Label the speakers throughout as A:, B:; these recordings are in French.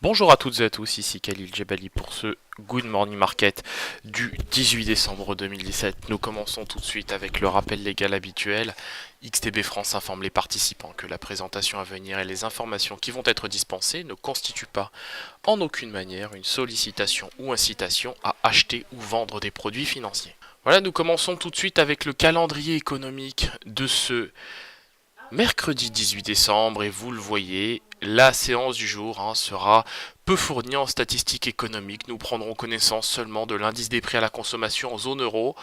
A: Bonjour à toutes et à tous, ici Khalil Jebali pour ce Good Morning Market du 18 décembre 2017. Nous commençons tout de suite avec le rappel légal habituel. XTB France informe les participants que la présentation à venir et les informations qui vont être dispensées ne constituent pas en aucune manière une sollicitation ou incitation à acheter ou vendre des produits financiers. Voilà, nous commençons tout de suite avec le calendrier économique de ce mercredi 18 décembre et vous le voyez, la séance du jour sera peu fournie en statistiques économiques. Nous prendrons connaissance seulement de l'indice des prix à la consommation en zone euro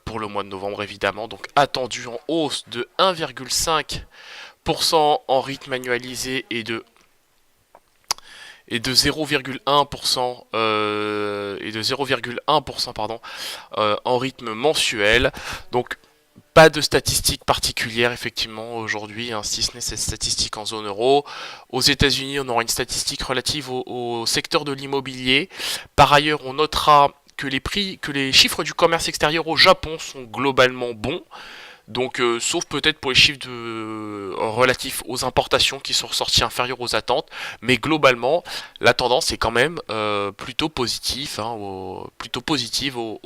A: pour le mois de novembre évidemment, donc attendu en hausse de 1,5% en rythme annualisé et de 0,1% en rythme mensuel. Donc pas de statistiques particulières effectivement aujourd'hui, si ce n'est cette statistique en zone euro. Aux États-Unis, on aura une statistique relative au secteur de l'immobilier. Par ailleurs, on notera que les chiffres du commerce extérieur au Japon sont globalement bons. Donc, sauf peut-être pour les chiffres relatifs aux importations qui sont ressortis inférieurs aux attentes, mais globalement, la tendance est quand même plutôt positive, au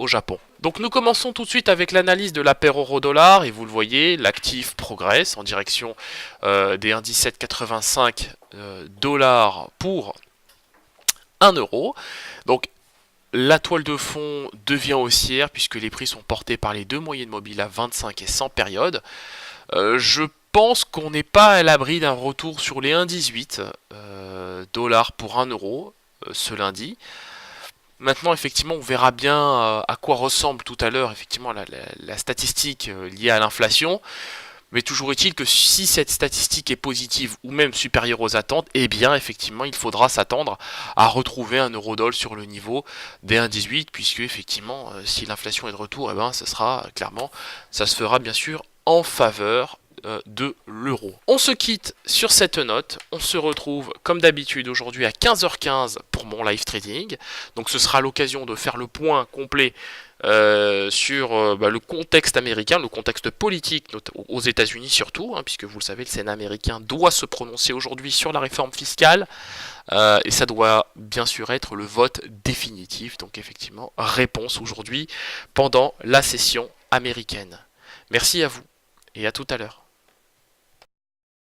A: Japon. Donc nous commençons tout de suite avec l'analyse de la paire euro-dollar, et vous le voyez, l'actif progresse en direction des 1,1785 dollars pour 1 euro. Donc la toile de fond devient haussière puisque les prix sont portés par les deux moyennes mobiles à 25 et 100 périodes. Je pense qu'on n'est pas à l'abri d'un retour sur les 1,18 dollars pour 1 euro ce lundi. Maintenant, effectivement, on verra bien à quoi ressemble tout à l'heure effectivement la statistique liée à l'inflation. Mais toujours est-il que si cette statistique est positive ou même supérieure aux attentes, eh bien effectivement il faudra s'attendre à retrouver un euro-dollar sur le niveau des 1,18, puisque effectivement si l'inflation est de retour, eh ben ça se fera bien sûr en faveur de l'euro. On se quitte sur cette note, on se retrouve comme d'habitude aujourd'hui à 15h15 pour mon live trading, donc ce sera l'occasion de faire le point complet sur le contexte américain, le contexte politique aux États-Unis surtout, puisque vous le savez, le Sénat américain doit se prononcer aujourd'hui sur la réforme fiscale, et ça doit bien sûr être le vote définitif, donc effectivement réponse aujourd'hui pendant la session américaine. Merci à vous et à tout à l'heure.